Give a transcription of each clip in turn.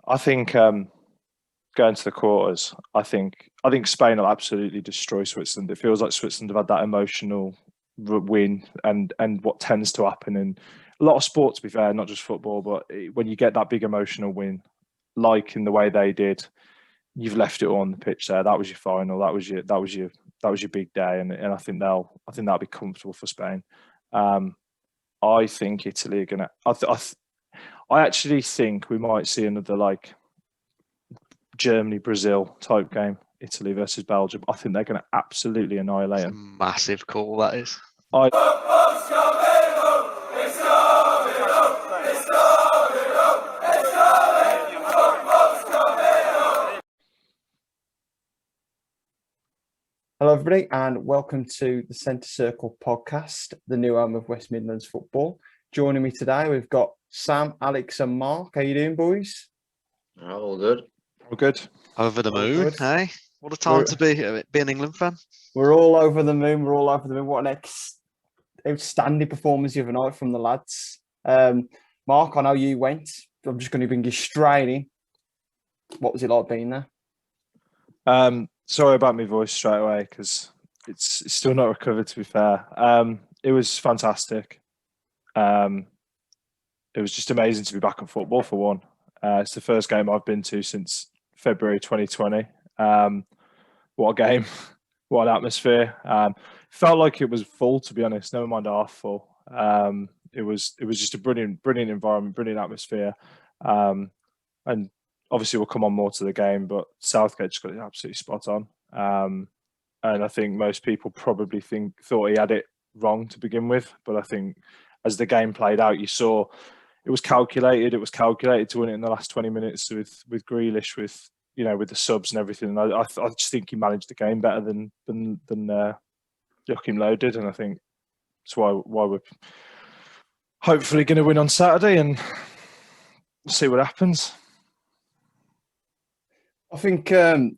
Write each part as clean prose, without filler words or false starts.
I think going to the quarters, I think Spain will absolutely destroy Switzerland. It feels like Switzerland have had that emotional win, and what tends to happen in a lot of sport, to be fair, not just football, but when you get that big emotional win, like in the way they did, you've left it all on the pitch there. That was your final. That was your big day, and I think that'll be comfortable for Spain. Um, I think Italy are gonna. I actually think we might see another like Germany Brazil type game. Italy versus Belgium. I think they're going to absolutely annihilate It's a them. massive call, that is. I Hello, everybody, and welcome to the Centre Circle podcast, the new home of West Midlands football. Joining me today, we've got Sam, Alex, and Mark. How you doing, boys? All good. We're good. Over the All moon, good. hey? What a time to be an England fan. We're all over the moon. We're all over the moon. What an outstanding performance the other night from the lads. Mark, I know you went. I'm just going to bring you straight in. What was it like being there? Sorry about my voice straight away because it's still not recovered. To be fair, it was fantastic. It was just amazing to be back in football for one. It's the first game I've been to since February 2020. What a game! What an atmosphere! Felt like it was full, to be honest. Never mind half full. It was just a brilliant environment, brilliant atmosphere, and obviously we'll come on more to the game. But Southgate just got it absolutely spot on, and I think most people probably thought he had it wrong to begin with. But I think as the game played out, you saw it was calculated. It was calculated to win it in the last 20 minutes with Grealish, with the subs and everything. I just think he managed the game better than Joachim Low did, and I think that's why we're hopefully going to win on Saturday and see what happens. I think, I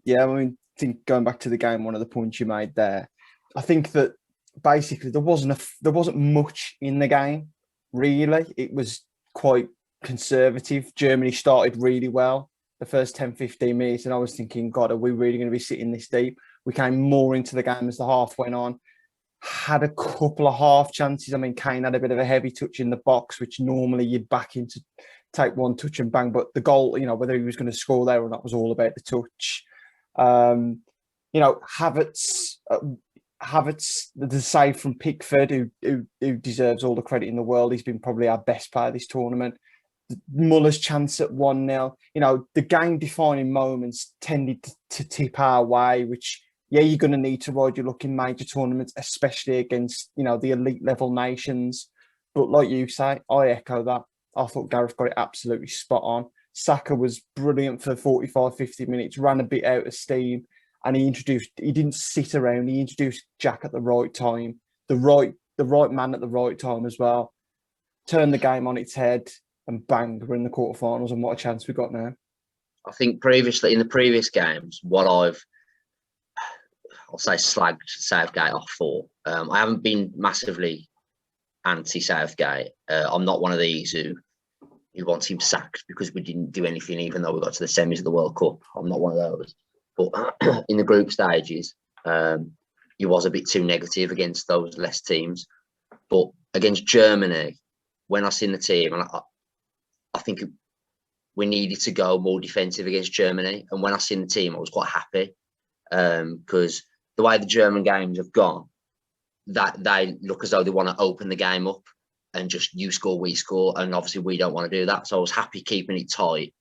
think going back to the game, one of the points you made there, I think that basically there wasn't much in the game, really. It was quite conservative. Germany started really well the first 10, 15 minutes, and I was thinking, God, are we really going to be sitting this deep? We came more into the game as the half went on, had a couple of half chances. I mean, Kane had a bit of a heavy touch in the box, which normally you'd back into take one touch and bang, but the goal, whether he was going to score there or not was all about the touch. Havertz, the save from Pickford, who deserves all the credit in the world. He's been probably our best player this tournament. Muller's chance at 1-0. The game-defining moments tended to tip our way, which, you're going to need to ride your luck in major tournaments, especially against, the elite level nations. But like you say, I echo that. I thought Gareth got it absolutely spot on. Saka was brilliant for 45, 50 minutes, ran a bit out of steam, and he didn't sit around. He introduced Jack at the right time, the right man at the right time as well. Turned the game on its head, and bang, we're in the quarterfinals, and what a chance we got now. I think previously in the previous games, what I'll say slagged Southgate off for. I haven't been massively anti-Southgate. I'm not one of these who wants him sacked because we didn't do anything, even though we got to the semis of the World Cup. I'm not one of those. But in the group stages, he was a bit too negative against those less teams. But against Germany, when I seen the team, and I think we needed to go more defensive against Germany. And when I seen the team, I was quite happy because the way the German games have gone, that they look as though they want to open the game up and just you score, we score. And obviously we don't want to do that. So I was happy keeping it tight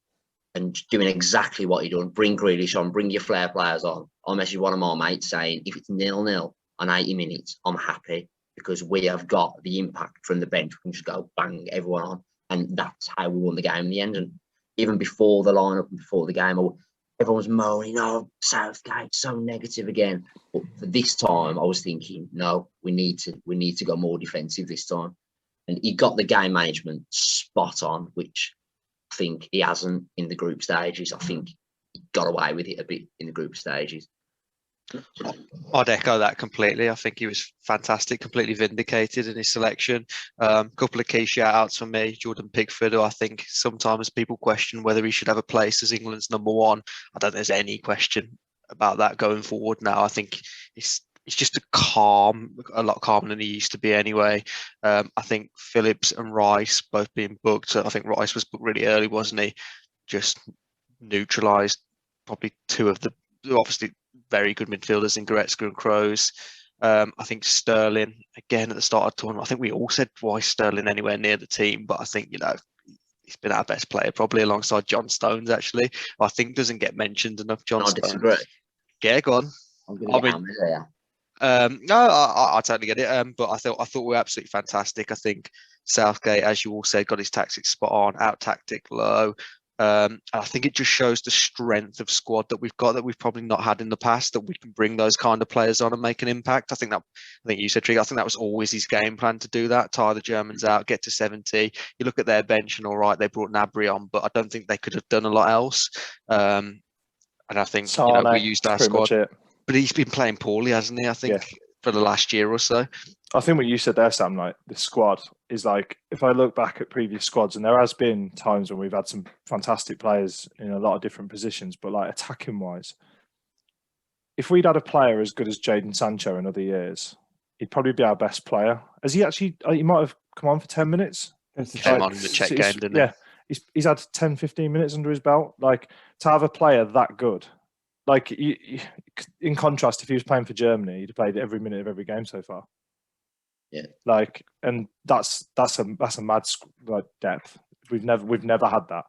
and doing exactly what he done. Bring Grealish on, bring your flair players on. I messaged one of my mates saying, if it's 0-0 on 80 minutes, I'm happy because we have got the impact from the bench. We can just go bang everyone on. And that's how we won the game in the end. And even before the lineup and before the game, everyone was moaning, Southgate, so negative again. But for this time, I was thinking, no, we need to go more defensive this time. And he got the game management spot on, which I think he hasn't in the group stages. I think he got away with it a bit in the group stages. I'd echo that completely. I think he was fantastic, completely vindicated in his selection. Couple of key shout outs for me. Jordan Pickford, who I think sometimes people question whether he should have a place as England's number one. I don't think there's any question about that going forward now. I think he's just a lot calmer than he used to be anyway. I think Phillips and Rice both being booked. I think Rice was booked really early, wasn't he? Just neutralised probably two of the obviously very good midfielders in Goretzka and Kroos. I think Sterling, again at the start of the tournament, I think we all said why Sterling anywhere near the team, but I think, he's been our best player, probably alongside John Stones, actually. I think doesn't get mentioned enough, John Stones. Disagree. Yeah, go on. I'm going to get hammered there. No, I totally get it. But I thought we were absolutely fantastic. I think Southgate, as you all said, got his tactics spot on, out tactic low. I think it just shows the strength of squad that we've got that we've probably not had in the past, that we can bring those kind of players on and make an impact. I think you said, Trig, I think that was always his game plan to do that, tire the Germans out, get to 70. You look at their bench and all right, they brought Gnabry on, but I don't think they could have done a lot else. And I think we used our squad. But he's been playing poorly, hasn't he? I think for the last year or so. I think what you said there, Sam, like the squad is like, if I look back at previous squads, and there has been times when we've had some fantastic players in a lot of different positions, but like attacking wise, if we'd had a player as good as Jadon Sancho in other years, he'd probably be our best player. Has he actually, he might have come on for 10 minutes. Came on in the Czech game, didn't he? Yeah, he's had 10, 15 minutes under his belt. Like, to have a player that good, like in contrast, if he was playing for Germany, he'd have played every minute of every game so far. Yeah, like, and that's a mad depth. We've never had that.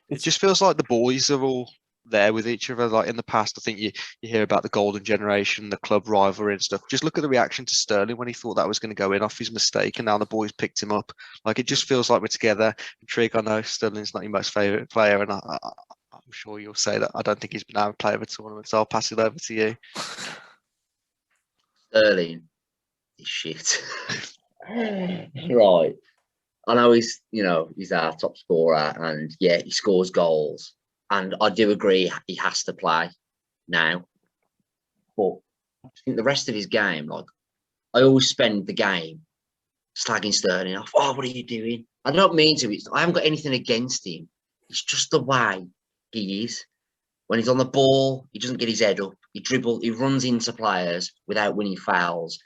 It just feels like the boys are all there with each other. Like in the past, I think you hear about the golden generation, the club rivalry and stuff. Just look at the reaction to Sterling when he thought that was going to go in off his mistake, and now the boys picked him up. Like, it just feels like we're together. Trig, I know Sterling's not your most favourite player, and I'm sure you'll say that I don't think he's been our player of the tournament, so I'll pass it over to you. Sterling is shit. Right. I know he's our top scorer, and he scores goals. And I do agree he has to play now. But I think the rest of his game, like, I always spend the game slagging Sterling off. Oh, what are you doing? I don't mean to. I haven't got anything against him. It's just the way he is. When he's on the ball, he doesn't get his head up. He runs into players without winning fouls.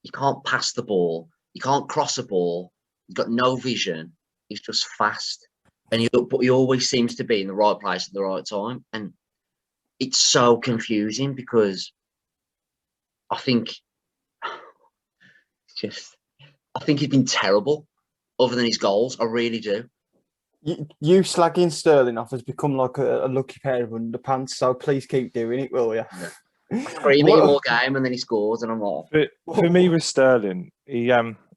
He can't pass the ball. He can't cross a ball. He's got no vision. He's just fast. But he always seems to be in the right place at the right time. And it's so confusing because I think he's been terrible other than his goals. I really do. You slagging Sterling off has become like a lucky pair of underpants, so please keep doing it, will you? Scream at him all game and then he scores and I'm like... For me with Sterling, he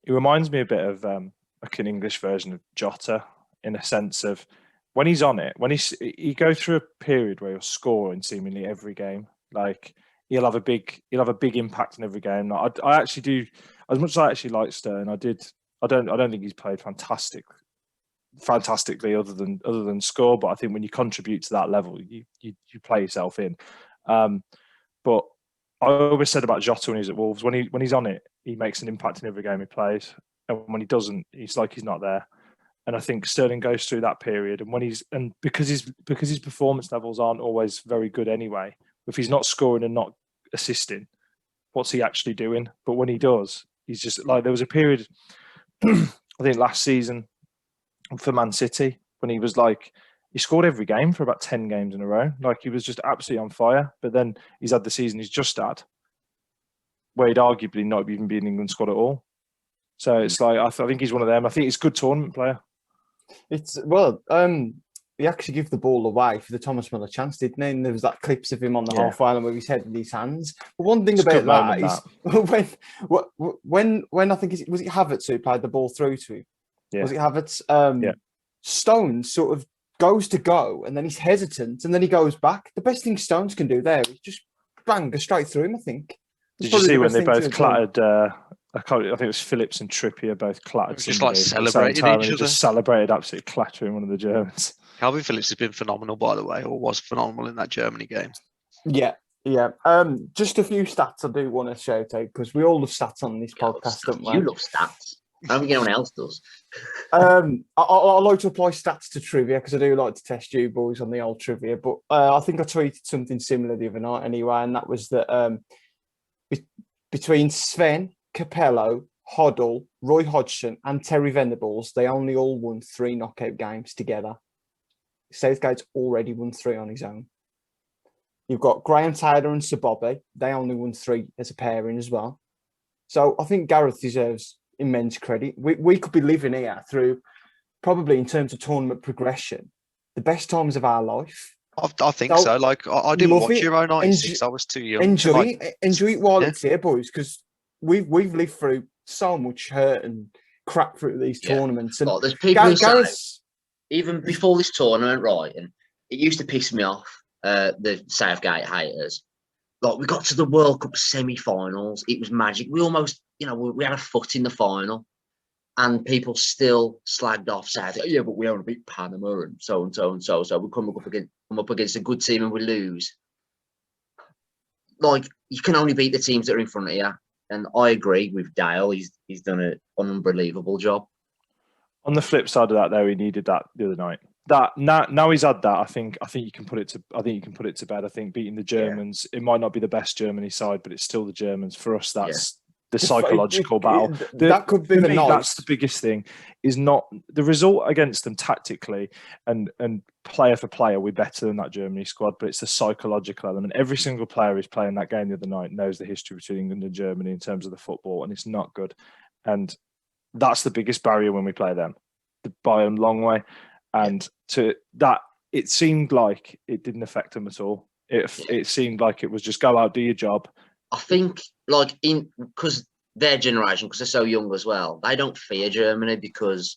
reminds me a bit of like an English version of Jota, in a sense of when he's on it, when he goes through a period where he'll score in seemingly every game. Like, he'll have a big impact in every game. Like, I actually do, as much as I actually like Sterling, I don't think he's played fantastically other than score, but I think when you contribute to that level, you play yourself in. But I always said about Jota when he's at Wolves, when he's on it, he makes an impact in every game he plays, and when he doesn't, he's like he's not there. And I think Sterling goes through that period, and because his performance levels aren't always very good anyway. If he's not scoring and not assisting, what's he actually doing? But when he does, he's just like, there was a period, I think last season for Man City, when he was like, he scored every game for about 10 games in a row. Like, he was just absolutely on fire. But then he's had the season he's just had, where he'd arguably not even be in England squad at all. So it's like, I think he's one of them. I think he's a good tournament player. He actually gave the ball away for the Thomas Muller chance, didn't he? And there was that clips of him on the half island with his head in his hands. But one thing about that is when I think was it Havertz who played the ball through to him? Yeah. Was it Havertz? Stones sort of goes to go and then he's hesitant and then he goes back. The best thing Stones can do there is just go straight through him, I think. Did you see when they both clattered? I think it was Phillips and Trippier both clattered. Just like celebrated each other. Just celebrated, absolutely clattering one of the Germans. Calvin Phillips has been phenomenal, by the way, or was phenomenal in that Germany game. Yeah, Yeah. Just a few stats I do want to shout out because we all love stats on this podcast, don't we? You love stats. I don't think anyone else does. I like to apply stats to trivia because I do like to test you boys on the old trivia. But I think I tweeted something similar the other night anyway, and that was that between Sven, Capello, Hoddle, Roy Hodgson, and Terry Venables, they only all won 3 knockout games together. Southgate's already won 3 on his own. You've got Graham Taylor and Sir Bobby. They only won 3 as a pairing as well. So I think Gareth deserves immense credit. We could be living here through, probably in terms of tournament progression, the best times of our life. I think so. Like I didn't watch Euro '96. I was too young. Enjoy it while it's here, boys, because we've lived through so much hurt and crap through these tournaments. And there's people who say, even before this tournament, right? And it used to piss me off. The Southgate haters. Like, we got to the World Cup semi-finals. It was magic. We almost, we had a foot in the final, and people still slagged off Southgate. Yeah, but we only beat Panama and so and so and so. So we come up against a good team and we lose. Like, you can only beat the teams that are in front of you. And I agree with Dale. He's done an unbelievable job. On the flip side of that, though, he needed that the other night. That now he's had that. I think you can put it to bed. I think beating the Germans, it might not be the best Germany side, but it's still the Germans. For us, that's the psychological battle. That could be the night. That's the biggest thing. Is not the result against them tactically and player for player. We're better than that Germany squad, but it's the psychological element. Every single player who's playing that game the other night knows the history between England and Germany in terms of the football, and it's not good. And that's the biggest barrier when we play them, by a long way. And to that, it seemed like it didn't affect them at all. It seemed like it was just go out, do your job. I think, because their generation, because they're so young as well, they don't fear Germany because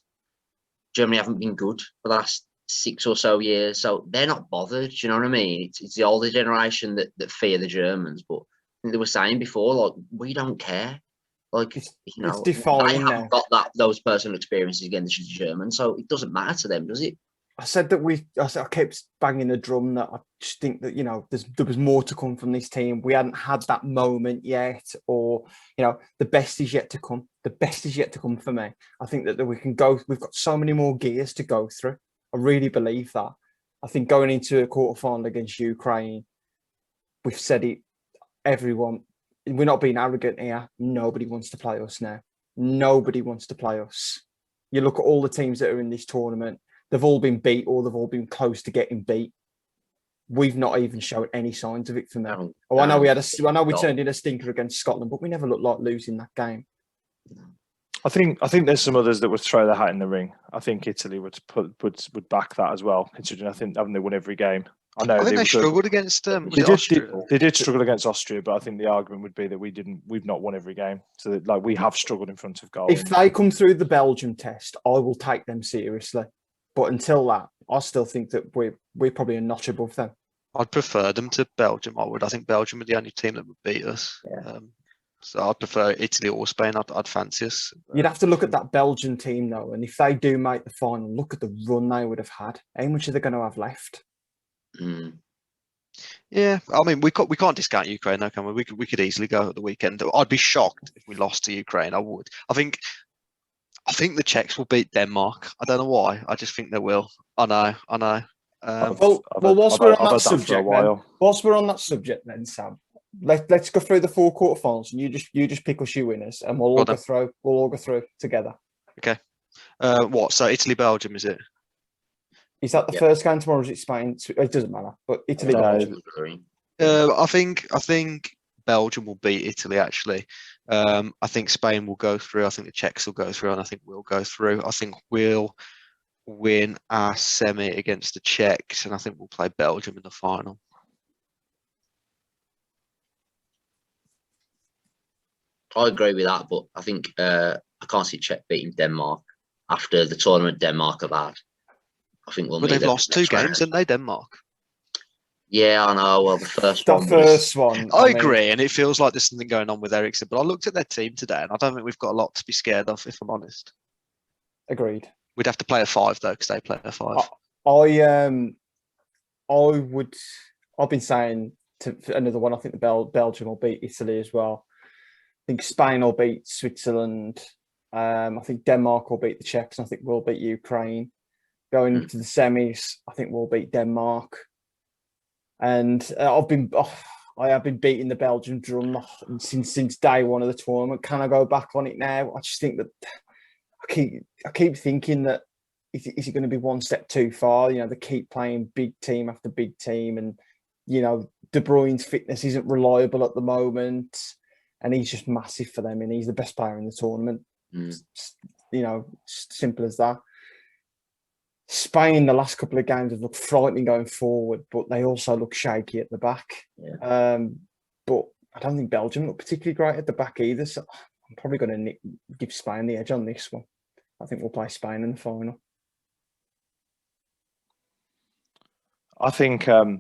Germany haven't been good for the last 6 or so years. So they're not bothered. Do you know what I mean? It's the older generation that fear the Germans. But they were saying before, like, we don't care. Like, it's defining. They haven't got those personal experiences against the Germans, so it doesn't matter to them, does it? I said that I kept banging the drum that I just think that there was more to come from this team. We hadn't had that moment yet, or the best is yet to come. The best is yet to come for me. I think that we can go. We've got so many more gears to go through. I really believe that. I think going into a quarterfinal against Ukraine, we've said it. Everyone. We're not being arrogant here. Nobody wants to play us now. Nobody wants to play us. You look at all the teams that are in this tournament, they've all been beat or they've all been close to getting beat. We've not even shown any signs of it for me. I know we turned in a stinker against Scotland, but we never looked like losing that game. I think there's some others that would throw their hat in the ring. I think Italy would back that as well, considering haven't they won every game? I think they struggled against Austria. They did struggle against Austria, but I think the argument would be that we've not won every game. So that, we have struggled in front of goal. If they come through the Belgium test, I will take them seriously. But until that, I still think that we're probably a notch above them. I'd prefer them to Belgium. I think Belgium are the only team that would beat us. Yeah. So I'd prefer Italy or Spain. I'd fancy us. You'd have to look at that Belgian team though, and if they do make the final, look at the run they would have had. How much are they going to have left? Yeah, I mean, we can't discount Ukraine, though, can we? We could easily go at the weekend. I'd be shocked if we lost to Ukraine. I would. I think the Czechs will beat Denmark. I don't know why. I just think they will. I know. Whilst we're on that subject, then Sam, let's go through the 4 quarterfinals, and you just pick us your winners, and we'll all go through together. Okay. So Italy, Belgium, is it? Is that the first game tomorrow? Or is it Spain? It doesn't matter. But Italy, Belgium. I think Belgium will beat Italy. Actually, I think Spain will go through. I think the Czechs will go through, and I think we'll go through. I think we'll win our semi against the Czechs, and I think we'll play Belgium in the final. I agree with that, but I think I can't see Czech beating Denmark after the tournament Denmark have had. I think they've lost 2 games, haven't they, Denmark? Yeah, I know. Well, the first one. I agree, and it feels like there's something going on with Eriksen. But I looked at their team today, and I don't think we've got a lot to be scared of, if I'm honest. Agreed. We'd have to play a 5 though, because they play a 5. I've been saying another one. I think Belgium will beat Italy as well. I think Spain will beat Switzerland. I think Denmark will beat the Czechs. And I think we'll beat Ukraine. Going into the semis, I think we'll beat Denmark. And I have been beating the Belgian drum since day one of the tournament. Can I go back on it now? I just think that I keep thinking that is it going to be one step too far? You know, they keep playing big team after big team, and you know De Bruyne's fitness isn't reliable at the moment, and he's just massive for them, and he's the best player in the tournament. You know, simple as that. Spain, the last couple of games have looked frightening going forward, but they also look shaky at the back. Yeah. But I don't think Belgium look particularly great at the back either. So I'm probably going to give Spain the edge on this one. I think we'll play Spain in the final. I think going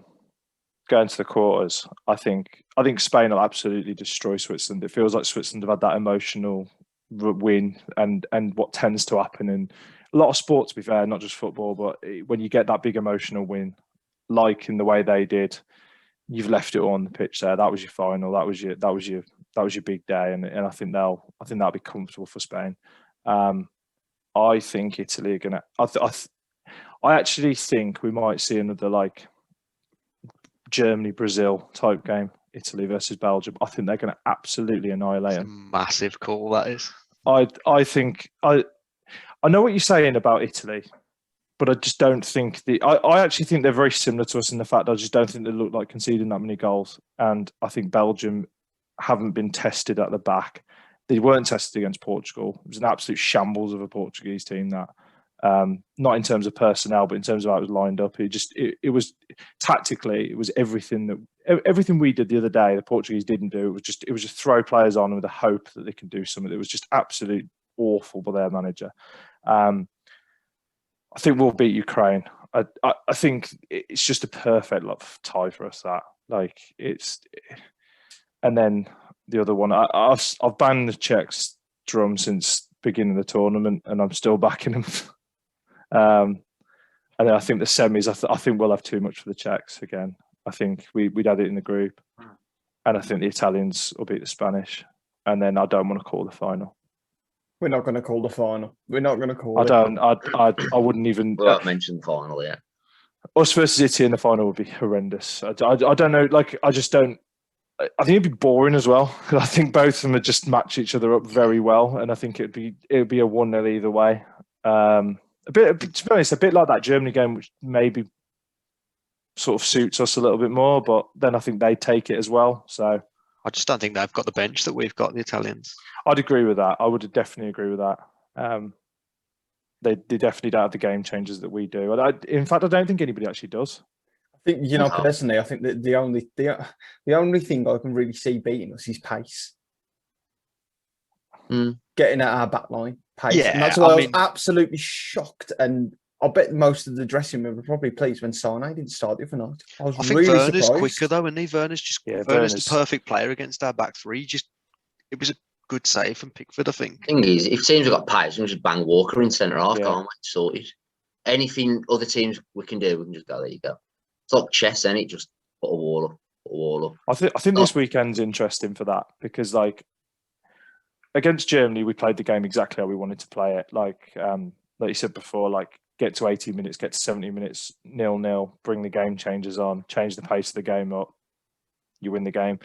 to the quarters, I think Spain will absolutely destroy Switzerland. It feels like Switzerland have had that emotional win, and what tends to happen in a lot of sport, to be fair, not just football, but when you get that big emotional win, like in the way they did, you've left it all on the pitch there. That was your final. That was your big day, and I think that'll be comfortable for Spain. I think Italy are gonna. I actually think we might see another like Germany-Brazil type game. Italy versus Belgium. I think they're going to absolutely annihilate them. Massive call that is. I think I know what you're saying about Italy, but I just don't think I actually think they're very similar to us in the fact I just don't think they look like conceding that many goals. And I think Belgium haven't been tested at the back. They weren't tested against Portugal. It was an absolute shambles of a Portuguese team that. Not in terms of personnel, but in terms of how it was lined up. It was tactically, it was everything we did the other day. The Portuguese didn't do. It was just throw players on with the hope that they can do something. It was just absolute awful by their manager. I think we'll beat Ukraine. I think it's just a perfect tie for us. And then the other one. I've banned the Czechs drum since beginning of the tournament, and I'm still backing them. And then I think the semis, I think we'll have too much for the Czechs again. I think we'd had it in the group, and I think the Italians will beat the Spanish, and then I don't want to call the final. We're not going to call the final. We're not going to call it. I wouldn't even. We won't mention the final yet. Us versus Italy in the final would be horrendous. I don't know. I just don't. I think it'd be boring as well. I think both of them would just match each other up very well, and I think it'd be a 1-0 either way. To be honest, a bit like that Germany game, which maybe sort of suits us a little bit more, but then I think they take it as well. So I just don't think they've got the bench that we've got, the Italians. I'd agree with that. I would definitely agree with that. They definitely don't have the game changers that we do. In fact, I don't think anybody actually does. I think, personally, I think that the only thing I can really see beating us is pace. Getting at our back line, pace. Yeah, and that's why I was absolutely shocked. And I bet most of the dressing room were probably pleased when Sane didn't start the other night. I think really Werner's surprised. quicker though, and Werner's the perfect player against our back three. It was a good save from Pickford, I think. Thing is, if teams have got pace, we can just bang Walker in centre half, can't we? Sorted. Anything other teams we can do, we can just go, there you go. It's like chess, and it just put a wall up. I think this weekend's interesting for that because, against Germany, we played the game exactly how we wanted to play it. Like you said before, get to 80 minutes, get to 70 minutes, 0-0, bring the game changers on, change the pace of the game up, you win the game.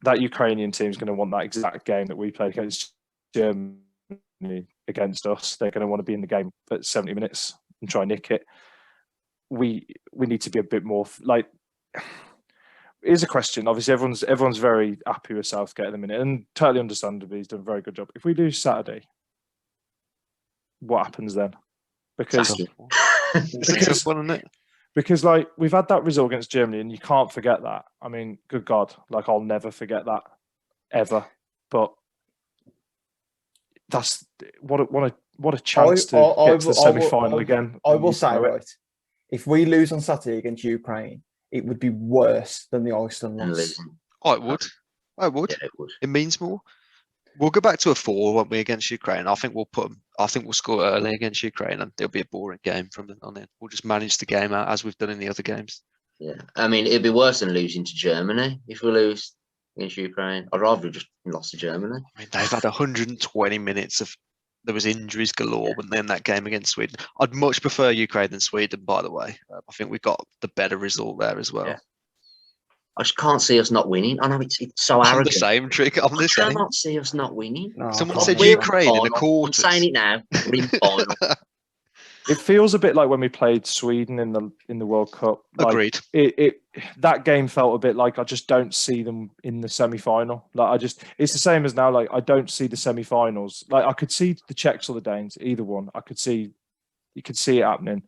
That Ukrainian team is going to want that exact game that we played against Germany against us. They're going to want to be in the game at 70 minutes and try and nick it. We need to be a bit more here's a question. Obviously, everyone's very happy with Southgate at the minute, and totally understandably, he's done a very good job. If we lose Saturday, what happens then? Because we've had that result against Germany, and you can't forget that. I mean, good God, I'll never forget that ever. But that's what a chance to get to the semi-final again. I will say, right, if we lose on Saturday against Ukraine, it would be worse than the Iceland loss. Oh, it would. Yeah, it would. It means more. We'll go back to a 4, won't we, against Ukraine? I think we'll score early against Ukraine, and it'll be a boring game from then on in. We'll just manage the game out as we've done in the other games. Yeah, I mean, it'd be worse than losing to Germany if we lose against Ukraine. I'd rather have just lost to Germany. I mean, they've had 120 minutes of there was injuries galore when they in that game against Sweden. I'd much prefer Ukraine than Sweden, by the way. I think we got the better result there as well. Yeah. I just can't see us not winning. I know it's so I'm arrogant. the same, Trick. I'm I the same. cannot see us not winning. No, Someone I said can't. We're in Ukraine in the final. I'm quarters. saying it now. We're in final. It feels a bit like when we played Sweden in the World Cup. Like, Agreed. That game felt a bit like I just don't see them in the semi-final. Like it's the same as now. Like I don't see the semi-finals. Like I could see the Czechs or the Danes, either one. You could see it happening.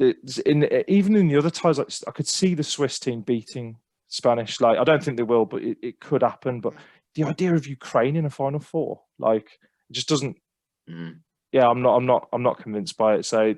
Even in the other ties, like, I could see the Swiss team beating Spanish. Like I don't think they will, but it could happen. But the idea of Ukraine in a Final Four, like, it just doesn't. Mm. Yeah, I'm not convinced by it. So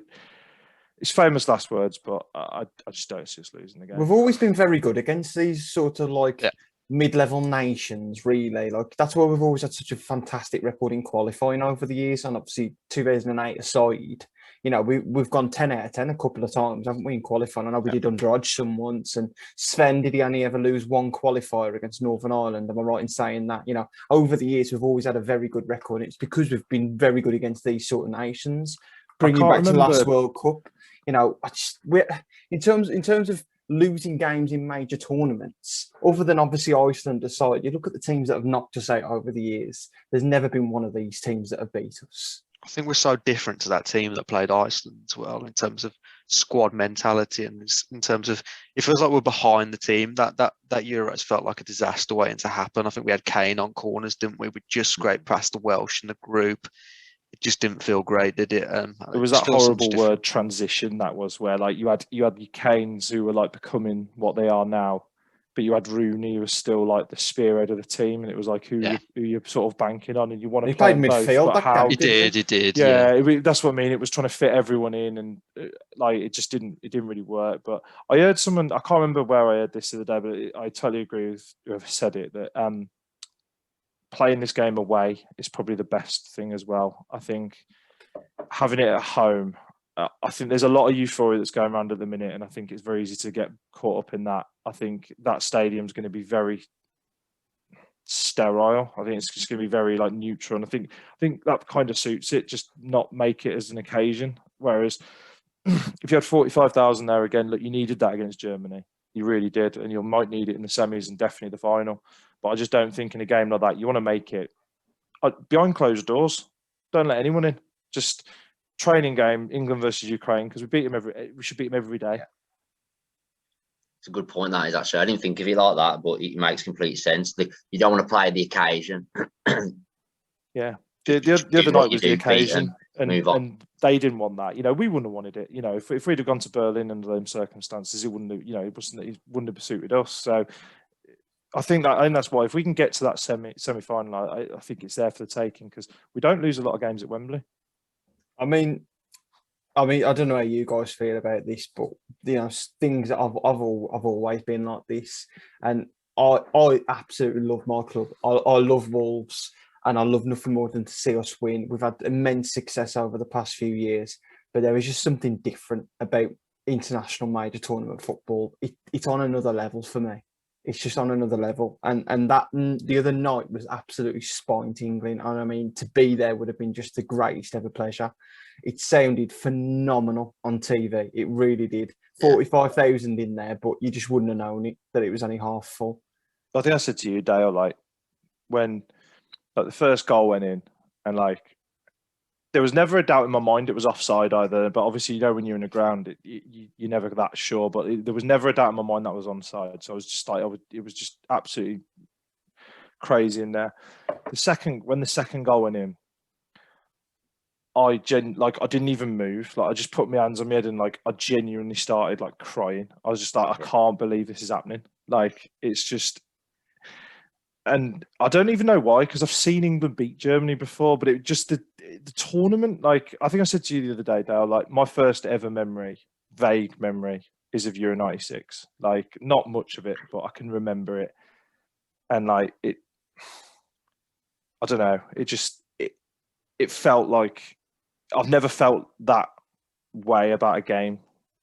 it's famous last words, but I just don't see us losing the game. We've always been very good against these sort of like Yeah. mid-level nations, really. Like that's why we've always had such a fantastic record in qualifying over the years. And obviously 2008 aside, you know, we've gone 10 out of 10 a couple of times, haven't we, in qualifying? I know we did under Hodgson once, and Sven, did he only ever lose one qualifier against Northern Ireland? Am I right in saying that? You know, over the years, we've always had a very good record. It's because we've been very good against these sort of nations. Bringing back to last World Cup, you know, we're in terms of losing games in major tournaments, other than obviously Iceland aside, you look at the teams that have knocked us out over the years, there's never been one of these teams that have beat us. I think we're so different to that team that played Iceland as well in terms of squad mentality and in terms of it feels like we're behind the team. That Euros felt like a disaster waiting to happen. I think we had Kane on corners, didn't we? We just scraped past the Welsh in the group. It just didn't feel great, did it? It was that horrible word transition. That was where like you had your Canes who were like becoming what they are now, but you had Rooney who was still like the spearhead of the team, and it was like who you're sort of banking on, and you want to play played both, midfield. but how? He did. Yeah, that's what I mean. It was trying to fit everyone in, and like it just didn't really work. But I heard someone, I can't remember where I heard this the other day, but I totally agree with whoever said it, that playing this game away is probably the best thing as well. I think having it at home, I think there's a lot of euphoria that's going around at the minute, and I think it's very easy to get caught up in that. I think that stadium's going to be very sterile. I think it's just going to be very like neutral, and I think that kind of suits it. Just not make it as an occasion. Whereas if you had 45,000 there again, look, you needed that against Germany. You really did, and you might need it in the semis and definitely the final. But I just don't think in a game like that, you want to make it behind closed doors. Don't let anyone in. Just training game, England versus Ukraine, because we should beat them every day. It's a good point, that is, actually. I didn't think of it like that, but it makes complete sense. You don't want to play the occasion. Yeah. The other night was the occasion, and they didn't want that. You know, we wouldn't have wanted it. You know, if we'd have gone to Berlin under those circumstances, it wouldn't have, you know, it wouldn't have suited us. So I think that's why if we can get to that semi-final, I think it's there for the taking, because we don't lose a lot of games at Wembley. I mean, I don't know how you guys feel about this, but you know, things that I've always been like this, and I absolutely love my club. I love Wolves, and I love nothing more than to see us win. We've had immense success over the past few years, but there is just something different about international major tournament football. It's on another level for me. It's just on another level, and that the other night was absolutely spine-tingling. And I mean, to be there would have been just the greatest ever pleasure. It sounded phenomenal on TV. It really did. 45,000 in there, but you just wouldn't have known that it was only half full. I think I said to you, Dale, like when the first goal went in, and like there was never a doubt in my mind it was offside either. But obviously, you know, when you're in the ground, you're never that sure. But there was never a doubt in my mind that was onside. So I was just like, it was just absolutely crazy in there. When the second goal went in, I didn't even move. Like I just put my hands on my head and like I genuinely started like crying. I was just like, I can't believe this is happening. Like it's just. And I don't even know why, because I've seen England beat Germany before, but it just the tournament. Like I think I said to you the other day, Dale. Like my first ever vague memory, is of Euro '96. Like not much of it, but I can remember it. And like it, I don't know. It felt like I've never felt that way about a game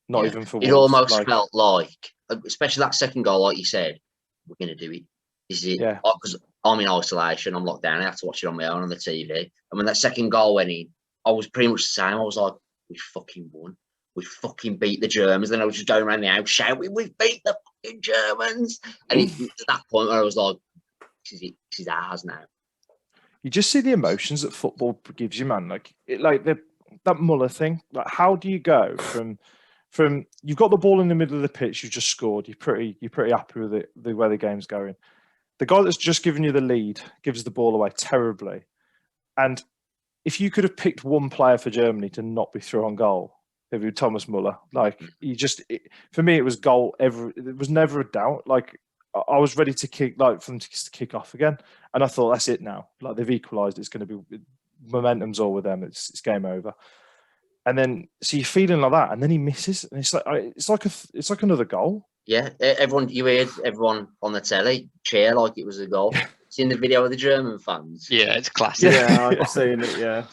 Not even for it once. almost felt like, especially that second goal, like you said, we're going to do it. Is it? Yeah. Because I'm in isolation, I'm locked down. I have to watch it on my own on the TV. And when that second goal went in, I was pretty much the same. I was like, we fucking won. We fucking beat the Germans. Then I was just going around the house shouting, we beat the fucking Germans. And it was at that point where I was like, this is ours now. You just see the emotions that football gives you, man. Like that Muller thing. Like, how do you go from you've got the ball in the middle of the pitch, you just scored. You're pretty happy with it, the way the game's going. The guy that's just given you the lead gives the ball away terribly. And if you could have picked one player for Germany to not be through on goal, it would be Thomas Muller. Like, for me, it was goal. It was never a doubt. Like, I was ready to kick, like, for them to kick off again. And I thought, that's it now. Like, they've equalised. It's going to be, momentum's all with them. It's game over. And then, so you're feeling like that, and then he misses, and it's like another goal. Yeah, you heard everyone on the telly cheer like it was a goal. Seen the video of the German fans? Yeah, it's classic. Yeah, I've seen it. Yeah,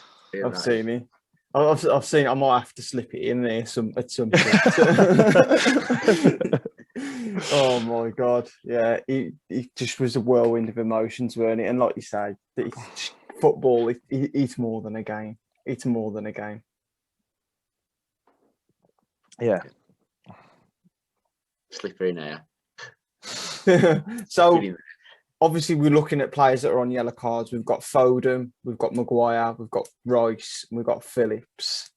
I've seen it. I've seen. I might have to slip it in there at some point. Oh my god! Yeah, it just was a whirlwind of emotions, weren't it? And like you say, football, it's more than a game. It's more than a game. Yeah. Slippery now. So obviously we're looking at players that are on yellow cards. We've got Foden, we've got Maguire, we've got Rice, and we've got Phillips.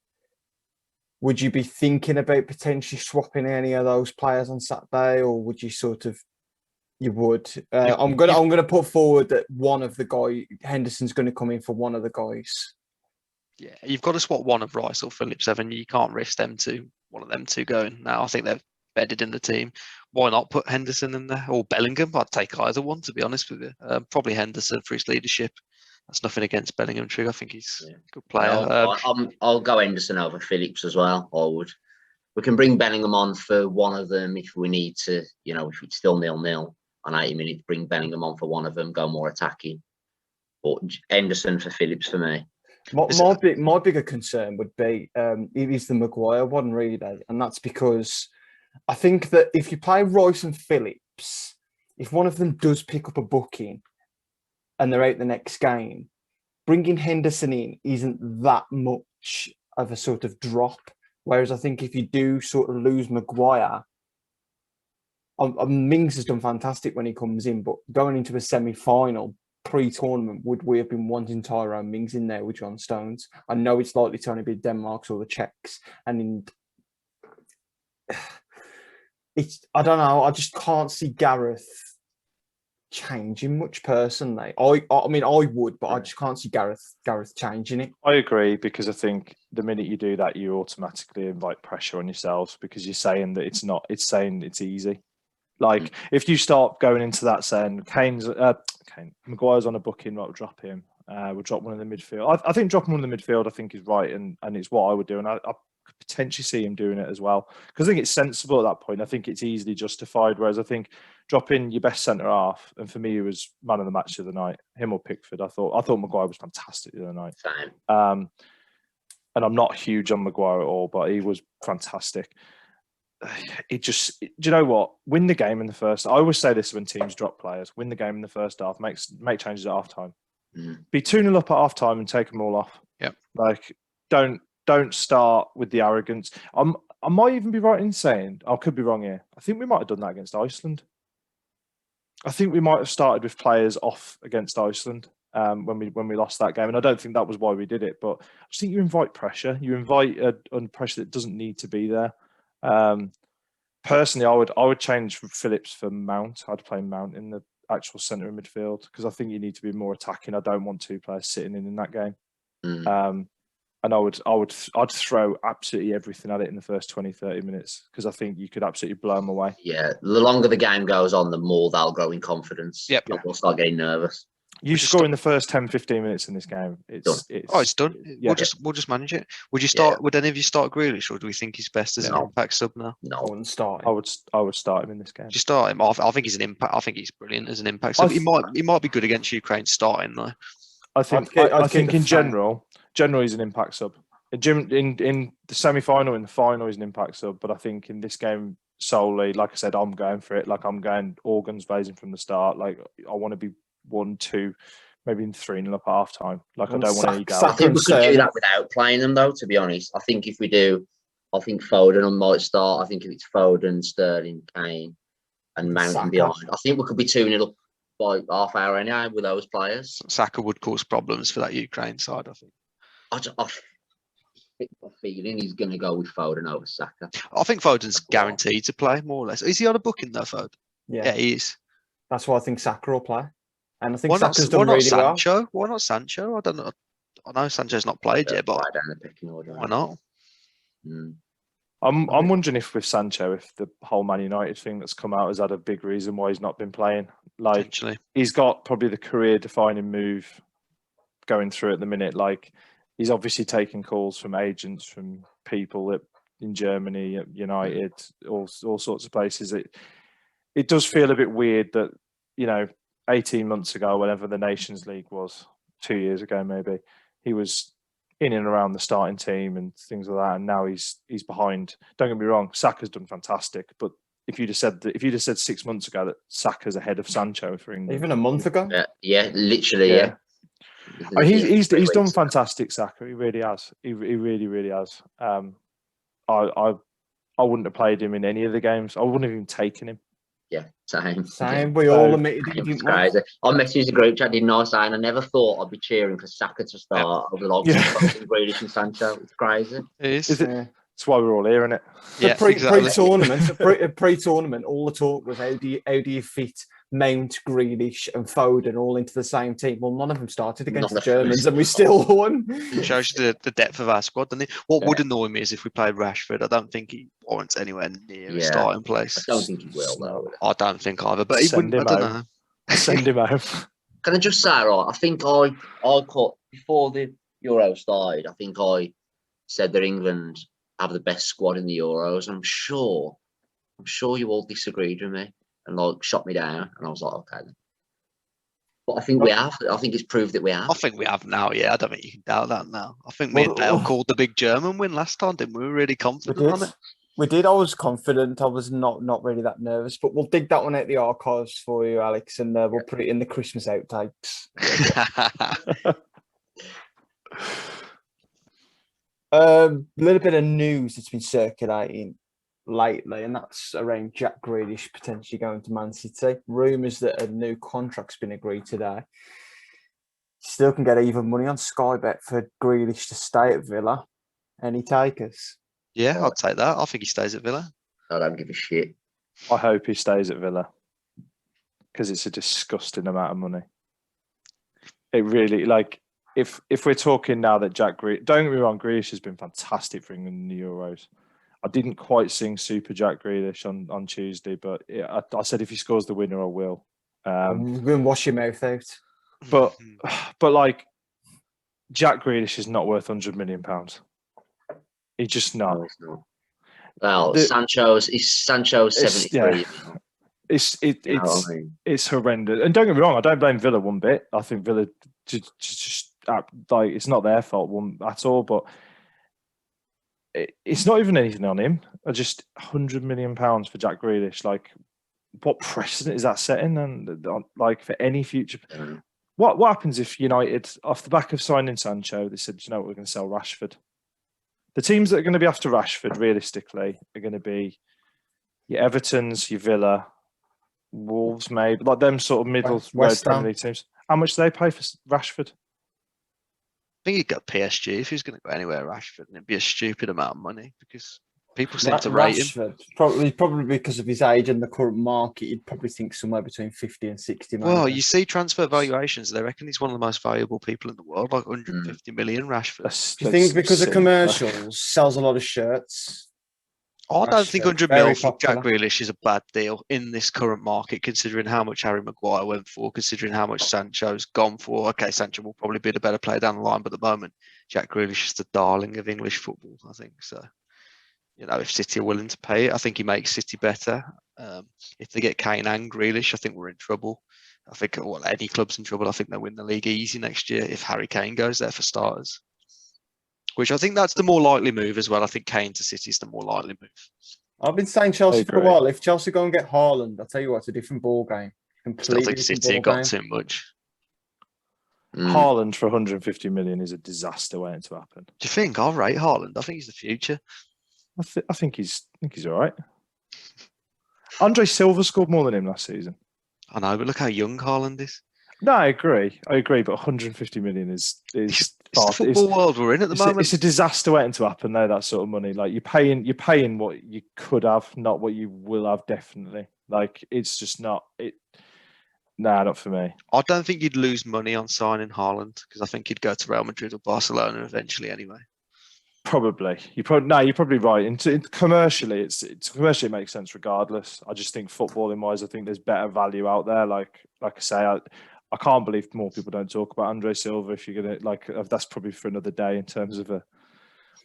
Would you be thinking about potentially swapping any of those players on Saturday, or would you you would? I'm gonna put forward that one of the guy Henderson's going to come in for one of the guys. Yeah, you've got to swap one of Rice or Phillips, Evan. You can't risk one of them two going. Now, I think they're bedded in the team. Why not put Henderson in there or Bellingham? I'd take either one, to be honest with you. Probably Henderson for his leadership. That's nothing against Bellingham, Trig. I think he's a good player. I'll go Henderson over Phillips as well. I would. We can bring Bellingham on for one of them if we need to. If it's still 0-0 on 80 minutes, bring Bellingham on for one of them. Go more attacking. But Henderson for Phillips for me. My bigger concern would be it is the Maguire one, really, and that's because I think that if you play Rice and Phillips, if one of them does pick up a booking and they're out the next game, bringing Henderson in isn't that much of a sort of drop. Whereas I think if you do sort of lose Maguire, Mings has done fantastic when he comes in, but going into a semi-final pre-tournament, would we have been wanting Tyrone Mings in there with John Stones? I know it's likely to only be Denmark's or the Czechs, and I don't know. I just can't see Gareth changing much personally. I mean, I would, but I just can't see Gareth changing it. I agree, because I think the minute you do that, you automatically invite pressure on yourselves, because you're saying that it's saying it's easy. Like, if you start going into that saying Maguire's on a booking, right, we'll drop him. We'll drop one in the midfield. I think dropping one in the midfield, I think, is right, and it's what I would do. And I could potentially see him doing it as well, because I think it's sensible at that point. I think it's easily justified. Whereas I think dropping your best centre half, and for me, he was man of the match the other night, him or Pickford. I thought Maguire was fantastic the other night. Same. And I'm not huge on Maguire at all, but he was fantastic. Do you know what? Win the game in the first. I always say this when teams drop players: win the game in the first half. Make changes at half time. Be 2-0 up at half time and take them all off. Yeah. Like, don't start with the arrogance. I might even be right in saying, I could be wrong here, I think we might have done that against Iceland. I think we might have started with players off against Iceland when we lost that game, and I don't think that was why we did it. But I just think you invite pressure. You invite pressure that doesn't need to be there. Personally, I would change Phillips for Mount. I'd play Mount in the actual centre of midfield, because I think you need to be more attacking. I don't want two players sitting in that game. And I'd throw absolutely everything at it in the first 20-30 minutes, because I think you could absolutely blow them away. Yeah, the longer the game goes on, the more they'll grow in confidence. Yep. They'll start getting nervous. You score in the first 10-15 minutes in this game, it's done. Yeah. We'll just manage it. Would you start? Would any of you start Grealish, or do we think he's best as an impact sub now? No, I wouldn't start him. I would start him in this game. Just start him. I think he's an impact. I think he's brilliant as an impact sub. He might be good against Ukraine starting though. I think in general he's an impact sub. Jim, in the semi-final, in the final, he's an impact sub, but I think in this game solely, like I said, I'm going for it. Like I'm going all guns blazing from the start. Like I want to be 1-2, maybe in 3-0 up at half time. Like I don't want any doubt. I think we could do that without playing them, though. To be honest, I think if we do, I think Foden might start. I think if it's Foden, Sterling, Kane, and Mount behind, I think we could be 2-0 up by half hour anyway with those players. Saka would cause problems for that Ukraine side, I think. I feeling he's going to go with Foden over Saka. I think Foden's guaranteed to play, more or less. Is he on a booking though, Foden? Yeah, he is. That's why I think Saka will play. And I think Saka's done really Sancho? Well. Why not Sancho? I don't know. I know Sancho's not played yet, but down the pecking order. Why not? I'm wondering if with Sancho, if the whole Man United thing that's come out has had a big reason why he's not been playing. Like he's got probably the career-defining move going through at the minute. Like he's obviously taking calls from agents, from people in Germany, at United, all sorts of places. It does feel a bit weird that 18 months ago, whenever the Nations League was, 2 years ago maybe, he was in and around the starting team and things like that, and now he's behind. Don't get me wrong, Saka's done fantastic, but if you'd have said 6 months ago that Saka's ahead of Sancho for England, even a month ago, literally, yeah. He's done fantastic, Saka. He really has. He really has. I wouldn't have played him in any of the games. I wouldn't have even taken him. Yeah, same. Yeah. We all admitted it. Crazy. I messaged the group chat, didn't I? Saying I never thought I'd be cheering for Saka to start over the likes of Grealish and Sancho. It's crazy. It is. That's why we're all here, isn't it? Yeah, pre-tournament, all the talk was how do you fit Mount, Grealish, and Foden all into the same team? Well, none of them started against the Germans, and we still won. It shows you the depth of our squad, doesn't it? What would annoy me is if we played Rashford. I don't think he warrants anywhere near a starting place. I don't think he will, though. I don't think either, but he wouldn't. I don't know. Send him out. Can I just say, right? I think I caught before the Euro started. I think I said that England have the best squad in the Euros. I'm sure you all disagreed with me and shot me down. And I was like, okay then. But I think we have. I think it's proved that we have. I think we have now, yeah. I don't think you can doubt that now. I think me and Dale called the big German win last time, didn't we? We were really confident on it. We did. I was confident. I was not really that nervous. But we'll dig that one out the archives for you, Alex, and we'll put it in the Christmas outtakes. A little bit of news that's been circulating lately, and that's around Jack Grealish potentially going to Man City. Rumours that a new contract's been agreed today. Still can get even money on Sky Bet for Grealish to stay at Villa. Any takers? Yeah, I'll take that. I think he stays at Villa. I don't give a shit. I hope he stays at Villa because it's a disgusting amount of money. It really, if we're talking now that Jack Grealish, don't get me wrong, Grealish has been fantastic for England in the Euros. I didn't quite sing Super Jack Grealish on Tuesday, but I said if he scores the winner, I will. I'm going to wash your mouth out. But Jack Grealish is not worth £100 million. He's just not. No, well, Sancho's 73. It's horrendous. And don't get me wrong, I don't blame Villa one bit. I think Villa just it's not their fault at all. But it's not even anything on him. Just £100 million for Jack Grealish. What precedent is that setting? And for any future, what happens if United, off the back of signing Sancho, they said, you know what, we're going to sell Rashford? The teams that are going to be after Rashford, realistically, are going to be your Evertons, your Villa, Wolves, maybe them sort of middle road Premier League teams. How much do they pay for Rashford? I think he'd go PSG if he was going to go anywhere, Rashford, and it'd be a stupid amount of money because people seem to rate him. Probably because of his age and the current market, you'd probably think somewhere between 50 and 60 million. Well, you see transfer valuations, they reckon he's one of the most valuable people in the world, like 150 million, Rashford. Do you think because of commercials, sells a lot of shirts? I don't think 100 mil for Jack Grealish is a bad deal in this current market, considering how much Harry Maguire went for, considering how much Sancho's gone for. Okay, Sancho will probably be the better player down the line, but at the moment, Jack Grealish is the darling of English football, I think. So, if City are willing to pay it, I think he makes City better. If they get Kane and Grealish, I think we're in trouble. I think any club's in trouble. I think they'll win the league easy next year if Harry Kane goes there for starters. Which I think that's the more likely move as well. I think Kane to City is the more likely move. I've been saying Chelsea for a agree. while. If Chelsea go and get Haaland, I'll tell you what, it's a different ball game. Still Completely think different City ball got game. too much. Haaland for 150 million is a disaster waiting to happen. Do you think? I'll rate Haaland. I think he's the future. I think he's all right. Andre Silva scored more than him last season. I know, but look how young Haaland is. No, I agree. But 150 million is It's the football world we're in at the moment. It's a disaster waiting to happen though. That sort of money, like you're paying what you could have, not what you will have. Definitely, like it's just not it. Nah, not for me. I don't think you'd lose money on signing Haaland because I think he'd go to Real Madrid or Barcelona eventually anyway. Probably. You're probably right. Commercially, it makes sense regardless. I just think footballing wise, I think there's better value out there. Like I say, I can't believe more people don't talk about Andre Silva. If you're gonna that's probably for another day in terms of a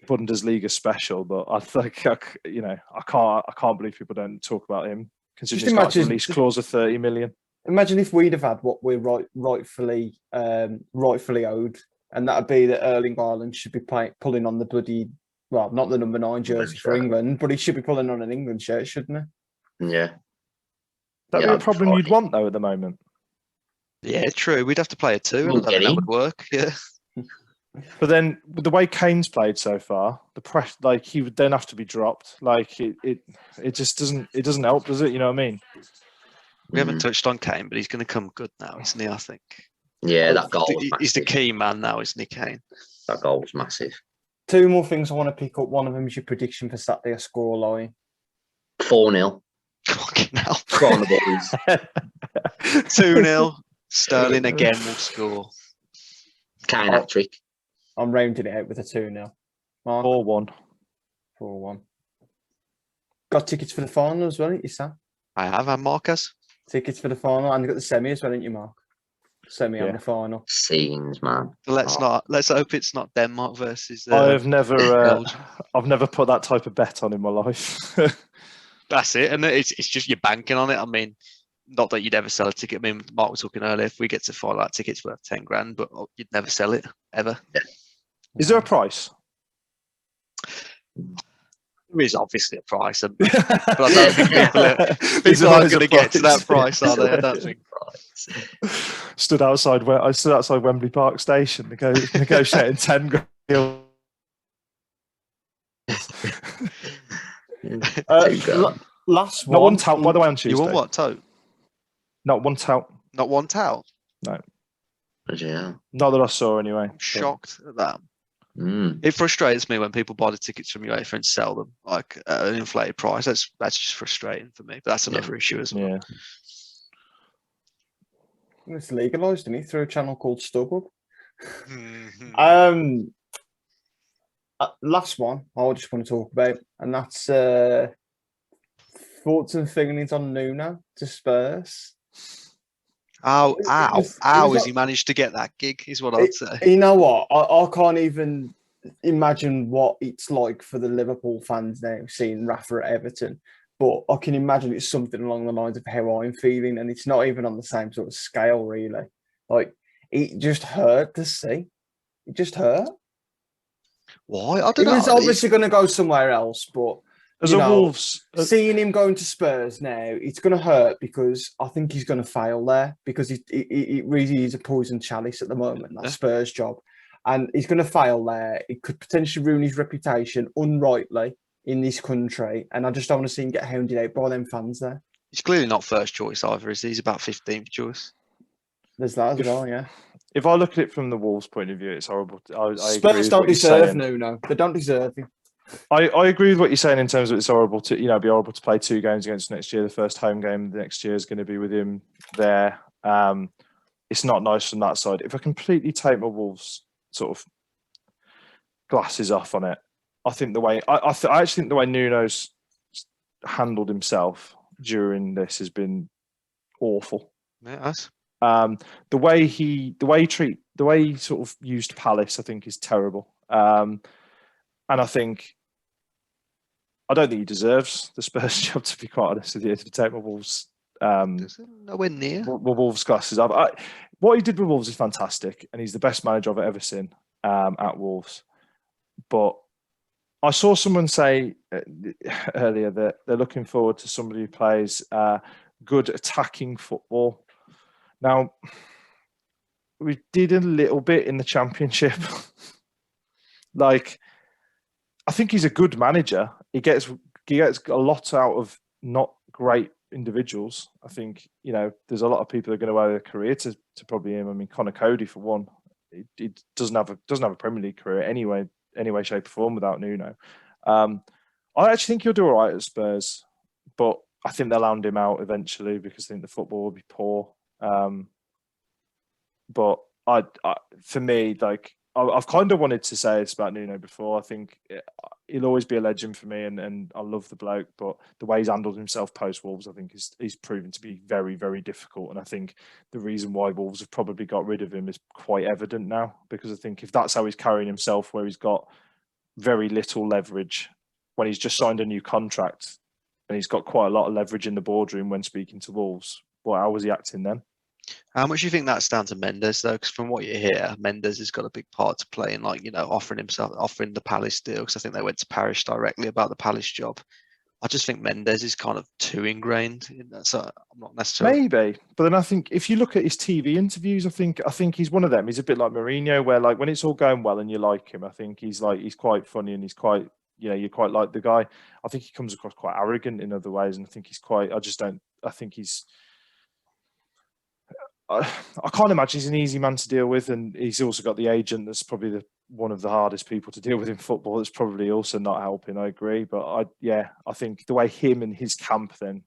Bundesliga special. But I think I can't believe people don't talk about him considering he's got a release clause of 30 million. Imagine if we'd have had what we're rightfully owed, and that'd be that Erling Haaland should be pulling on the bloody, well, not the number 9 jersey for England, but he should be pulling on an England shirt, shouldn't he? Yeah. That'd be a problem you'd want though at the moment. Yeah, true. We'd have to play a 2. I don't think that would work. Yeah. But then with the way Kane's played so far, the press, like he would then have to be dropped. Like it just doesn't help, does it? You know what I mean? We haven't touched on Kane, but he's going to come good now, isn't he? I think. Yeah, that goal. He's the key man now, isn't he, Kane? That goal was massive. 2 more things I want to pick up. One of them is your prediction for Saturday, a scoreline. 4-0. Fucking hell. Go on the boys. 2-0. Sterling again will score. Kane hat-trick. I'm rounding it out with a 2-0. Mark? 4-1. 4-1. Got tickets for the final as well, ain't you, Sam? I have, Marcus. Tickets for the final, and you got the semi as well, ain't you, Mark? Semi on the final. Scenes, man. Let's hope it's not Denmark versus. I've never put that type of bet on in my life. That's it, and it's just you're banking on it. I mean, not that you'd ever sell a ticket. I mean, Mark was talking earlier. If we get to final, that ticket's worth 10 grand, but you'd never sell it ever. Yeah. Is there a price? There is obviously a price, but I don't think people aren't going to get to that price, are they? I don't think. I stood outside Wembley Park Station negotiating 10 grand. Last one. Not one tout, by the way, on Tuesday. You want what, tote? Not one tout. Not one towel? No. Yeah. Not that I saw anyway. I'm shocked at that. Mm. It frustrates me when people buy the tickets from UEFA and sell them like at an inflated price. That's just frustrating for me. But that's another issue as well. Yeah. It's legalised, isn't it? Through a channel called StubHub. Last one I just want to talk about, and that's thoughts and feelings on Nuno to Spurs. How has he managed to get that gig is what I'd say. You know what? I can't even imagine what it's like for the Liverpool fans now seeing Rafa at Everton. But I can imagine it's something along the lines of how I'm feeling. And it's not even on the same sort of scale, really. Like, it just hurt to see. It just hurt. Why? I don't know. He was obviously going to go somewhere else, but Wolves, seeing him going to Spurs now, it's going to hurt because I think he's going to fail there because it really is a poison chalice at the moment, that Spurs job. And he's going to fail there. It could potentially ruin his reputation unrightly in this country. And I just don't want to see him get hounded out by them fans there. He's clearly not first choice either, is he? He's about 15th choice. There's that as well, yeah. If I look at it from the Wolves' point of view, it's horrible. Spurs don't deserve Nuno. They don't deserve him. I agree with what you're saying in terms of it's horrible to be horrible to play 2 games against next year. The first home game the next year is going to be with him there. It's not nice from that side. If I completely take my Wolves sort of glasses off on it, I think the way I actually think the way Nuno's handled himself during this has been awful. Yes. The way he sort of used Palace, I think, is terrible. And I don't think he deserves the Spurs job, to be quite honest with you, to take my Wolves. Nowhere near. Wolves glasses up. What he did with Wolves is fantastic, and he's the best manager I've ever seen at Wolves. but I saw someone say earlier that they're looking forward to somebody who plays good attacking football. Now, we did a little bit in the Championship. Like, I think he's a good manager. He gets a lot out of not great individuals. I think, there's a lot of people who are going to owe their career to probably him. I mean, Connor Cody, for one, he doesn't have a Premier League career anyway, shape or form without Nuno. I actually think he'll do all right at Spurs, but I think they'll hand him out eventually because I think the football will be poor. But for me, like, I've kind of wanted to say this about Nuno before. I think he'll always be a legend for me, and I love the bloke. But the way he's handled himself post Wolves, I think he's proven to be very, very difficult. And I think the reason why Wolves have probably got rid of him is quite evident now, because I think if that's how he's carrying himself, where he's got very little leverage when he's just signed a new contract, and he's got quite a lot of leverage in the boardroom when speaking to Wolves, well, how was he acting then? How much do you think that's down to Mendes, though? Because from what you hear, Mendes has got a big part to play in, like, offering the Palace deal. Because I think they went to Paris directly about the Palace job. I just think Mendes is kind of too ingrained in that. So I'm not necessarily. Maybe, but then I think if you look at his TV interviews, I think he's one of them. He's a bit like Mourinho, where, like, when it's all going well and you like him, I think he's quite funny, and he's quite, you quite like the guy. I think he comes across quite arrogant in other ways, and I think I can't imagine he's an easy man to deal with, and he's also got the agent that's probably one of the hardest people to deal with in football. That's probably also not helping. I agree, but I think the way him and his camp, then,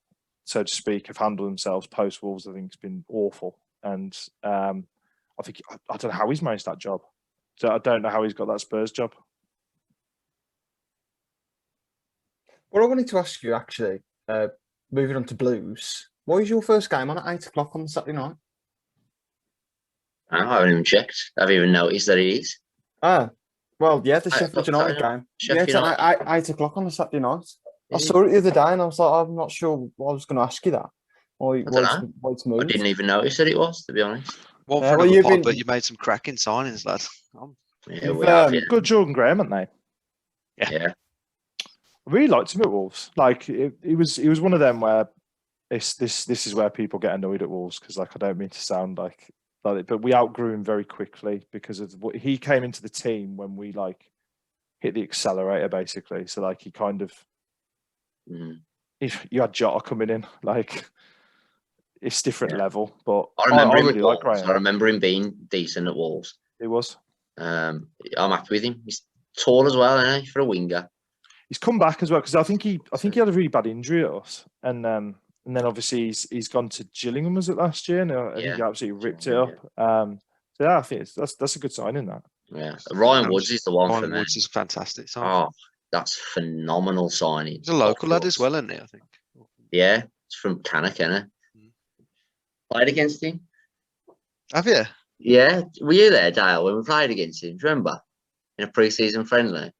so to speak, have handled themselves post Wolves, I think it's been awful. And I don't know how he's managed that job. So I don't know how he's got that Spurs job. What I wanted to ask you, actually, moving on to Blues, what is your first game on at 8 o'clock on Saturday night? I haven't even checked. I haven't even noticed that it is. Well, yeah, the 8 Sheffield o'clock United game. Sheffield It's at 8 o'clock on a Saturday night. I Is it? saw it the other day, and I was like, I'm not sure. I was going to ask you that. Why don't know. it's I moved. didn't even notice that it was, to be honest. One Yeah, for well, another you've pod, been- but you made some cracking signings, lad. Yeah, You've, we have. Good Jordan Graham, haven't they? Yeah. I really liked him at Wolves. Like, he was one of them where this is where people get annoyed at Wolves, because, like, I don't mean to sound like it, but we outgrew him very quickly because of what he came into the team when we, like, hit the accelerator, basically. So, like, he kind of you had Jota coming in, like, it's different level. But I remember him really at like Wolves. Graham. I remember him being decent at Wolves. He was. I'm happy with him. He's tall as well, isn't he, for a winger? He's come back as well, because I think he had a really bad injury at us, and then obviously he's gone to Gillingham, was it last year? And I think he absolutely ripped it up. So yeah, I think that's a good signing, that. Yeah, Ryan Woods is the one for me. Ryan Woods is fantastic. Oh, that's phenomenal signing. He's a local lad as well, isn't he? I think. Yeah, it's from Cannock, isn't it? Played against him. Have you? Yeah, were you there, Dale, when we played against him? Do you remember? In a pre-season friendly.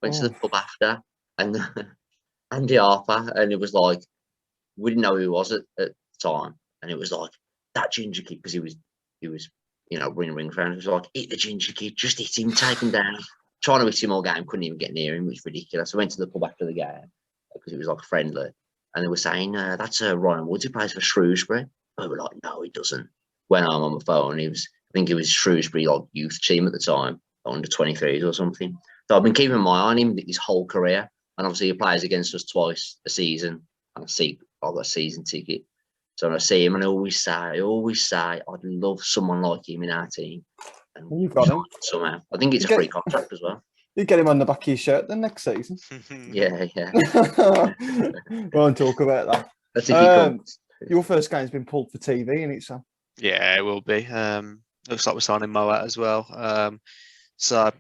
Went to the pub after, and Andy Harper, and it was like, we didn't know who he was at the time, and it was like, that ginger kid, because he was ring friend. It was like, hit the ginger kid, just hit him, take him down. Trying to hit him all game, couldn't even get near him, which was ridiculous. I went to the pub after the game because it was like a friendly, and they were saying, that's Ryan Woods, he plays for Shrewsbury. And we were like, no, he doesn't. When I'm on the phone, I think he was Shrewsbury, like, youth team at the time, under 23s or something. So I've been keeping my eye on him his whole career, and obviously he plays against us twice a season, and I've got a season ticket. So when I see him, and I always say, I'd love someone like him in our team. And You've got him somehow. I think it's a free contract as well. You get him on the back of your shirt then next season. Yeah. We won't talk about that. That's if he comes. Your first game's been pulled for TV, isn't it, Sam? Yeah, it will be. Looks like we're signing Moat as well. So,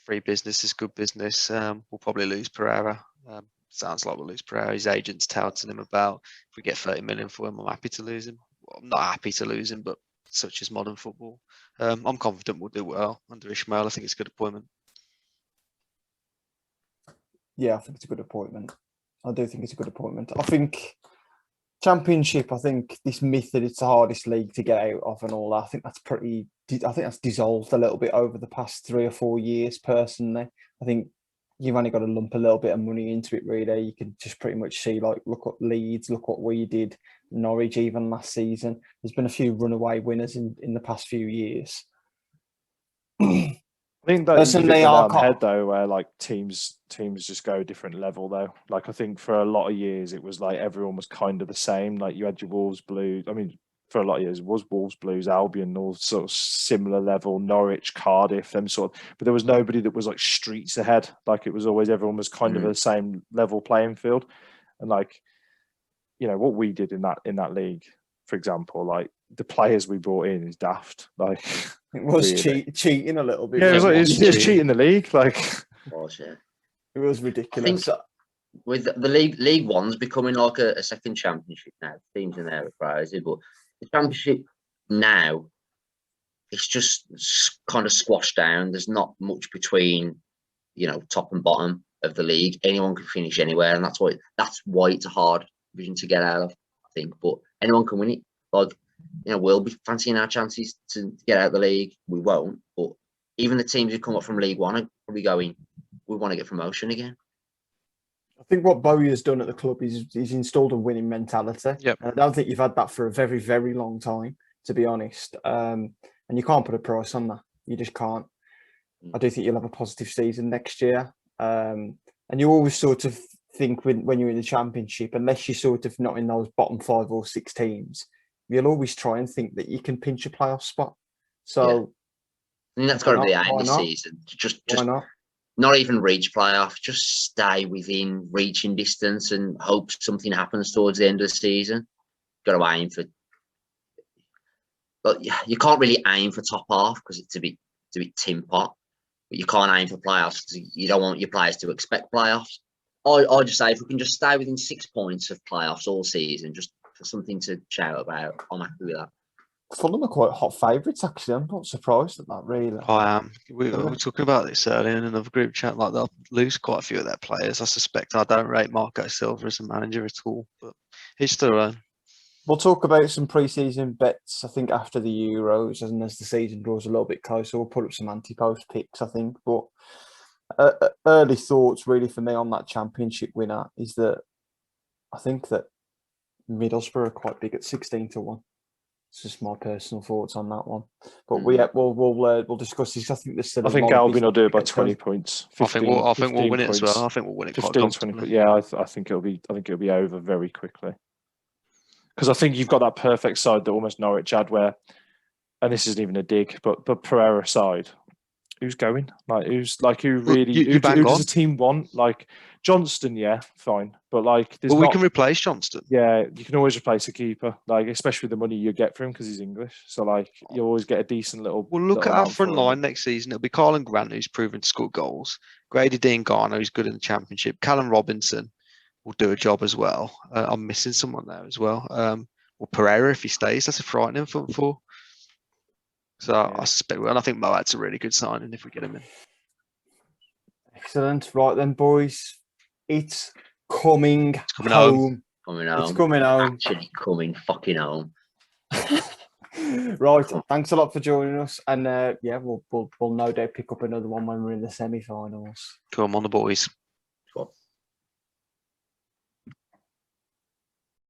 free business is good business. We'll probably lose Pereira. Sounds like we'll lose Pereira. His agent's touting him about, if we get 30 million for him, I'm happy to lose him. Well, I'm not happy to lose him, but such is modern football. I'm confident we'll do well under Ishmael. I think it's a good appointment. Yeah, I think it's a good appointment. I do think it's a good appointment. I think Championship, I think this myth that it's the hardest league to get out of and all that, I think that's dissolved a little bit over the past 3 or 4 years, personally. I think you've only got to lump a little bit of money into it, really. You can just pretty much see, like, look at Leeds, look what we did, Norwich even last season. There's been a few runaway winners in the past few years. I think that Personally, you hit the nail I on the can't- head though, where like teams just go a different level though. Like I think for a lot of years it was like everyone was kind of the same. Like you had your Wolves Blues. I mean, for a lot of years it was Wolves Blues, Albion, all sort of similar level, Norwich, Cardiff, them sort of, but there was nobody that was like streets ahead. Like it was always everyone was kind of the same level playing field. And like, you know, what we did in that league, for example, like the players we brought in is daft. Like It was really. cheating a little bit. Yeah, it was, wasn't like, it's cheating the league. Like Yeah. It was I ridiculous. think with the League One's becoming like a second championship now. Teams in there are crazy, but the championship now, it's just kind of squashed down. There's not much between, you know, top and bottom of the league. Anyone can finish anywhere, and that's why it's a hard division to get out of, I think. But anyone can win it. Like, you know, we'll be fancying our chances to get out of the league. We won't, but even the teams who come up from League One are probably going, we want to get promotion again. I think what Bowie has done at the club is he's installed a winning mentality. Yep. And I don't think you've had that for a very, very long time, to be honest. And you can't put a price on that. You just can't. I do think you'll have a positive season next year. And you always sort of think when you're in the championship, unless you're sort of not in those bottom 5 or 6 teams, you'll always try and think that you can pinch a playoff spot. So I think that's got to be the aim why this not? season. Just why not? not even reach playoff, just stay within reaching distance and hope something happens towards the end of the season. Got to aim for, but you can't really aim for top half because it's a bit tin pot. But you can't aim for playoffs because you don't want your players to expect playoffs. I just say if we can just stay within 6 points of playoffs all season, just for something to shout about, I'm happy with that. Fulham are quite hot favourites, actually. I'm not surprised at that, really. I am. We were talking about this earlier in another group chat. Like they'll lose quite a few of their players. I suspect. I don't rate Marco Silva as a manager at all, but he's still around. We'll talk about some pre-season bets, I think, after the Euros, and as the season draws a little bit closer, we'll put up some anti-post picks, I think. But early thoughts, really, for me on that championship winner is that I think that Middlesbrough are quite big at 16-1. It's just my personal thoughts on that one. But we'll discuss this. I think there's still. I think Albion will do it by 20 points. 15, I think we'll win it points, as well. I think we'll win it 15, quite 20 comfortably. Yeah, I think it'll be over very quickly. Because I think you've got that perfect side that almost Norwich had where, and this isn't even a dig, but Pereira side, who's going? Who really? You who bang does on. the team want? Like Johnston, yeah, fine, but like there's Well, not. we can replace Johnston. Yeah, you can always replace a keeper, like especially the money you get for him because he's English. So like you always get a decent little. We'll look little at our amount front for him. line next season. It'll be Carlin Grant, who's proven to score goals. Grady Dean Garner, who's good in the championship. Callum Robinson will do a job as well. I'm missing someone there as well. Or Pereira, if he stays, that's a frightening front four. So I suspect, and I think Moat's a really good signing if we get him in. Excellent. Right then, boys. It's coming coming home. Coming home. It's coming home. Actually coming fucking home. Right. Thanks a lot for joining us. And we'll no doubt pick up another one when we're in the semi-finals. Come on, the boys.